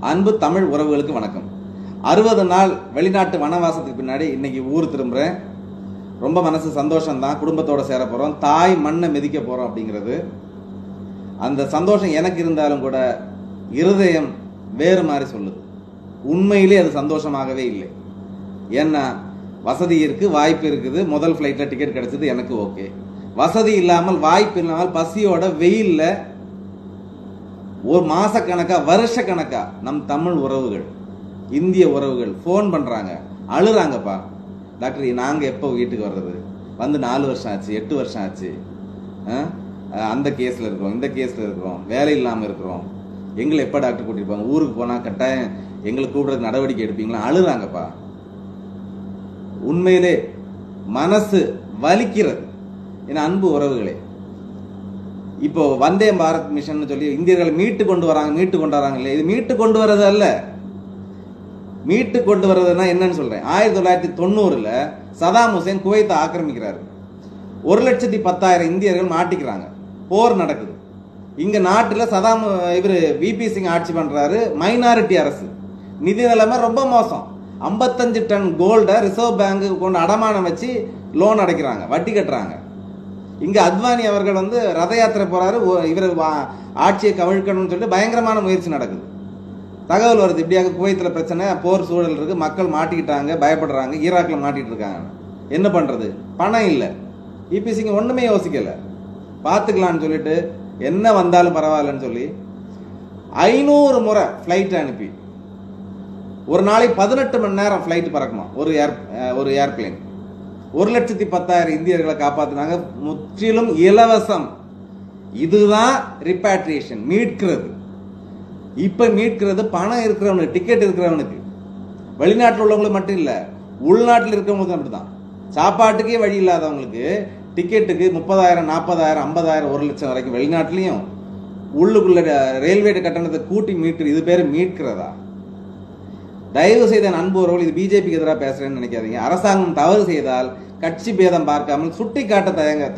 அன்பு தமிழ் உறவுகளுக்கு வணக்கம். 60 நாள் வெளிநாட்டு வனவாசத்துக்கு பின்னாடி இன்னைக்கு ஊர் திரும்புகிறேன். ரொம்ப மனசு சந்தோஷம்தான். குடும்பத்தோடு சேர போகிறோம், தாய் மண்ணை மிதிக்க போகிறோம் அப்படிங்கிறது. அந்த சந்தோஷம் எனக்கு இருந்தாலும் கூட இருதயம் வேறு மாதிரி சொல்லுது. உண்மையிலே அது சந்தோஷமாகவே இல்லை. ஏன்னா வசதி இருக்குது, வாய்ப்பு இருக்குது. முதல் ஃப்ளைட்டில் டிக்கெட் கிடைச்சது எனக்கு ஓகே. வசதி இல்லாமல், வாய்ப்பு இல்லாமல், பசியோட, வெயிலில் ஒரு மாசக்கணக்கா வருஷக்கணக்கா நம் தமிழ் உறவுகள், இந்திய உறவுகள் ஃபோன் பண்றாங்க, அழுறாங்கப்பா. டாக்டர், நாங்க எப்போ வீட்டுக்கு வர்றது? வந்து 4 வருஷம் ஆச்சு, 8 வருஷம் ஆச்சு. அந்த கேஸ்ல இருக்கிறோம், இந்த கேஸ்ல இருக்கிறோம், வேலை இல்லாம இருக்கிறோம். எங்களை எப்ப டாக்டர் கூட்டிட்டு போவாங்க? ஊருக்கு போனா கட்டாயம் எங்களை கூப்பிடுறதுக்கு நடவடிக்கை எடுப்பீங்களா? அழுறாங்கப்பா. உண்மையிலே மனசு வலிக்கிறது. என் அன்பு உறவுகளே, இப்போ வந்தே பாரத் மிஷன் சொல்லி இந்தியர்களை மீட்டு கொண்டு வராங்க இல்லையா? இது மீட்டு கொண்டு வர்றது அல்ல. மீட்டு கொண்டு வர்றதுன்னா என்னன்னு சொல்றேன். 1990 சதாம் ஹுசேன் குவைத்தை ஆக்கிரமிக்கிறாரு. 1,10,000 இந்தியர்கள் மாட்டிக்கிறாங்க. போர் நடக்குது. இங்க நாட்டில் சதாம் விபி சிங் ஆட்சி பண்றாரு. மைனாரிட்டி அரசு. நிதி நிலைமை ரொம்ப மோசம். 55 டன் கோல்டை ரிசர்வ் பேங்க் கொண்டு அடமானம் வச்சு லோன் அடைக்கிறாங்க, வட்டி கட்டுறாங்க. இங்க அத்வானி அவர்கள் ரத யாத்திரை போறாரு, இவர் ஆட்சியை கவிழ்க்கணும்னு சொல்லிட்டு பயங்கரமான முயற்சி நடக்குது. தகவல் வருது, இப்படியாக குவைத்தில் பிரச்சனை, போர் சூழல் இருக்கு, மக்கள் மாட்டிக்கிட்டாங்க, பயப்படுறாங்க, ஈராக்ல மாட்டிட்டு இருக்காங்க. என்ன பண்றது? பணம் இல்லை. இபி சிங் ஒண்ணுமே யோசிக்கல, பார்த்துக்கலான்னு சொல்லிட்டு என்ன வந்தாலும் பரவாயில்லன்னு சொல்லி 500 முறை ஃப்ளைட் அனுப்பி ஒரு நாளைக்கு 18 மணி நேரம் ஃப்ளைட் பறக்குமா ஒரு ஏர்பிளேன். 1,10,000 இந்தியர்களை காப்பாத்தினாங்க, முற்றிலும் இலவசம். இதுதான் ரிப்பாட்ரியேஷன், மீட்கிறது. இப்ப மீட்கிறது பணம் இருக்கிறவனுக்கு, டிக்கெட் இருக்கிறவனுக்கு. வெளிநாட்டில் உள்ளவங்களுக்கு மட்டும் இல்ல, உள்நாட்டில் இருக்கிறவங்களுக்கு அப்படிதான். சாப்பாட்டுக்கே வழி இல்லாதவங்களுக்கு டிக்கெட்டுக்கு 30,000, 40,000, 50,000, 1 லட்சம் வரைக்கும் வெளிநாட்டிலையும். உள்ளுக்குள்ள ரயில்வே கட்டணத்தை கூட்டி மீட்கிறது. இது பேரு மீட்கிறதா? தயவு செய்த அன்பு உறவுகள், இது பிஜேபிக்கு எதிராக பேசுறேன்னு நினைக்காதீங்க. அரசாங்கம் தவறு செய்தால் கட்சி பேதம் பார்க்காமல் சுட்டி காட்ட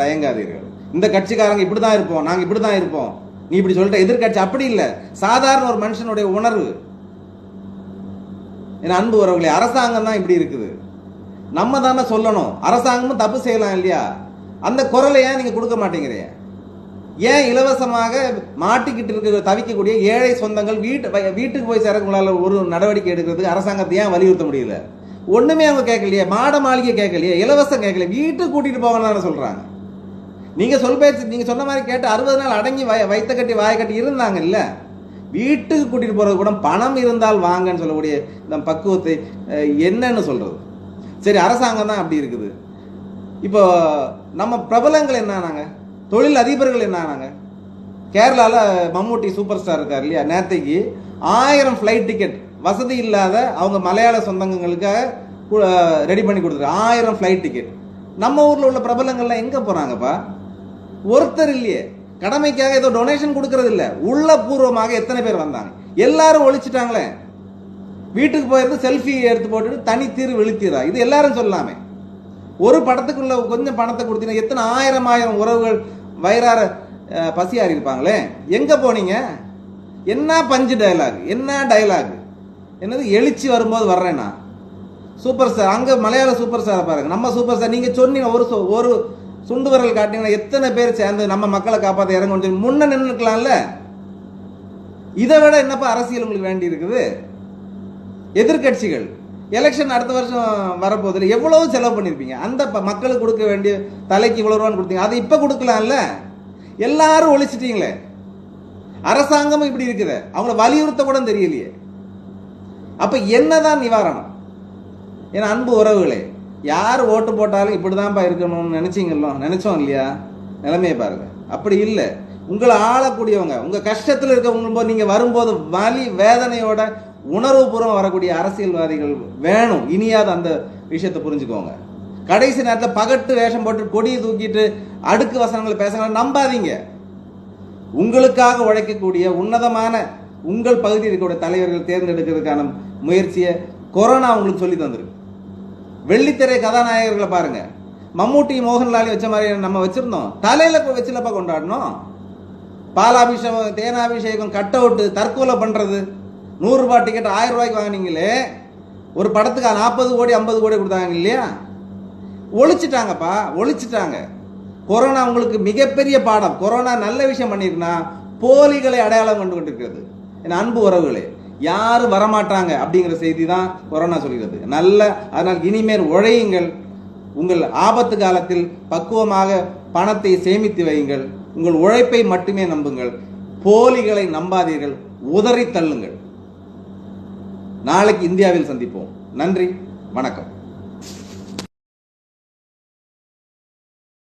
தயங்காதீர்கள். இந்த கட்சிக்காரங்க இப்படிதான் இருப்போம், நாங்க இப்படிதான் இருப்போம், நீ இப்படி சொல்லிட்ட. எதிர்கட்சி அப்படி இல்லை, சாதாரண ஒரு மனுஷனுடைய உணர்வு. என் அன்பு உறவுகளே, அரசாங்கம் தான் இப்படி இருக்குது. நம்ம தானே சொல்லணும். அரசாங்கமும் தப்பு செய்யலாம் இல்லையா? அந்த குரலை ஏன் நீங்க கொடுக்க மாட்டேங்கிறீங்க? ஏன் இலவசமாக மாட்டிக்கிட்டு இருக்க தவிக்கக்கூடிய ஏழை சொந்தங்கள் வீட்டுக்கு போய் சேரக்குள்ளால ஒரு நடவடிக்கை எடுக்கிறதுக்கு அரசாங்கத்தை ஏன் வலியுறுத்த முடியல? ஒண்ணுமே அவங்க கேட்கலையே, மாட மாளிகை கேட்கலையே, இலவசம் கேட்கல, வீட்டுக்கு கூட்டிட்டு போகணும்னு சொல்றாங்க. நீங்க நீங்க சொன்ன மாதிரி கேட்டு 60 நாள் அடங்கி வைத்த கட்டி வாய கட்டி இருந்தாங்க இல்ல? வீட்டுக்கு கூட்டிட்டு போறது கூட பணம் இருந்தால் வாங்கன்னு சொல்லக்கூடிய இந்த பக்குவத்தை என்னன்னு சொல்றது? சரி, அரசாங்கம் தான் அப்படி இருக்குது. இப்போ நம்ம பிரபலங்கள் என்ன ஆனாங்க? தொழில் அதிபர்கள் என்ன ஆனாங்க? கேரளால மம்மூட்டி சூப்பர் ஸ்டார் இருக்கார் இல்லையா? நேத்தைக்கு 1000 ஃப்ளைட் டிக்கெட் வசதி இல்லாத அவங்க மலையாள சொந்தங்களுக்காக ரெடி பண்ணி கொடுத்துரு. 1000 ஃப்ளைட் டிக்கெட். நம்ம ஊர்ல உள்ள பிரபலங்கள்லாம் எங்க போறாங்கப்பா? ஒருத்தர் இல்லையே. கடமைக்காக ஏதோ டொனேஷன் கொடுக்கறது இல்ல, உள்ள பூர்வமாக எத்தனை பேர் வந்தாங்க? எல்லாரும் ஒழிச்சிட்டாங்களே. வீட்டுக்கு போயிருந்து செல்ஃபி எடுத்து போட்டுட்டு தனி தீர்வு இழுத்தீரா? இது எல்லாரும் சொல்லாமே. ஒரு படத்துக்குள்ள கொஞ்சம் பணத்தை கொடுத்தீங்கன்னா எத்தனை ஆயிரம் உறவுகள் வயிறார பசியாறி இருப்பாங்களே. எங்க போனீங்க? என்ன பஞ்சு டயலாக், என்ன டயலாக்? என்னது எழுச்சி வரும்போது வர்றேன்னா சூப்பர் ஸ்டார், அங்க மலையாள சூப்பர் ஸ்டாரை பாருங்க, நம்ம சூப்பர் ஸ்டார். நீங்க சொன்னீங்க ஒரு சுண்டு விரல் காட்டினீங்கன்னா எத்தனை பேர் சேர்ந்து நம்ம மக்களை காப்பாற்ற இறங்க முன்ன நின்றுக்கலாம்ல. இதை விட என்னப்பா அரசியல் உங்களுக்கு வேண்டி இருக்குது? எதிர்கட்சிகள் எலெக்ஷன் அடுத்த வருஷம் வரப்போதில் எவ்வளவு செலவு பண்ணிருப்பீங்க? அந்த மக்களுக்கு கொடுக்க வேண்டிய தலைக்கு இவ்வளவு ரூபான்னு கொடுத்தீங்க, அதை இப்ப கொடுக்கலாம்ல. எல்லாரும் ஒழிச்சிட்டீங்களே. அரசாங்கமும் இப்படி இருக்குது, அவங்கள வலியுறுத்த கூட தெரியலையே. அப்ப என்னதான் நிவாரணம்? ஏன்னா அன்பு உறவுகளே, யார் ஓட்டு போட்டாலும் இப்படிதான்ப்பா இருக்கணும்னு நினைச்சோம் இல்லையா? நிலைமையை பாருங்க. அப்படி இல்லை. உங்களை ஆளக்கூடியவங்க, உங்க கஷ்டத்தில் இருக்கவங்க நீங்க வரும்போது வலி வேதனையோட உணர்வுபூர்வம் வரக்கூடிய அரசியல்வாதிகள் வேணும். இனியாவது அந்த விஷயத்தை புரிஞ்சுக்கோங்க. கடைசி நேரத்தில் பகட்டு வேஷம் போட்டு கொடியை தூக்கிட்டு அடுக்கு வசனங்களை பேசுங்க, நம்பாதீங்க. உங்களுக்காக உழைக்கக்கூடிய உன்னதமான உங்கள் பகுதியில் இருக்கக்கூடிய தலைவர்கள் தேர்ந்தெடுக்கிறதுக்கான முயற்சியை கொரோனா உங்களுக்கு சொல்லி தந்திருக்கு. வெள்ளித்திரை கதாநாயகர்களை பாருங்க. மம்மூட்டி மோகன்லாலையும் வச்ச மாதிரி நம்ம வச்சிருந்தோம். தலையில வச்சுலப்பா கொண்டாடணும். பாலாபிஷேகம், தேனாபிஷேகம், கட் அவுட், தற்கொலை பண்றது, 100 ரூபாய் டிக்கெட் 1000 ரூபாய்க்கு வாங்கினீங்களே, ஒரு படத்துக்கு 40 கோடி 50 கோடி கொடுத்தாங்க இல்லையா? ஒழிச்சிட்டாங்கப்பா, ஒழிச்சிட்டாங்க. கொரோனா உங்களுக்கு மிகப்பெரிய பாடம். கொரோனா நல்ல விஷயம் பண்ணிருந்தா போலிகளை அடையாளம் கண்டு கொண்டிருக்கிறது. என் அன்பு உறவுகளே, யாரும் வரமாட்டாங்க அப்படிங்கிற செய்தி தான் கொரோனா சொல்கிறது. அதனால் இனிமேல் உழையுங்கள். உங்கள் ஆபத்து காலத்தில் பக்குவமாக பணத்தை சேமித்து வையுங்கள். உங்கள் உழைப்பை மட்டுமே நம்புங்கள். போலிகளை நம்பாதீர்கள், உதறி தள்ளுங்கள். நாளைக்கு இந்தியாவில் சந்திப்போம். நன்றி, வணக்கம்.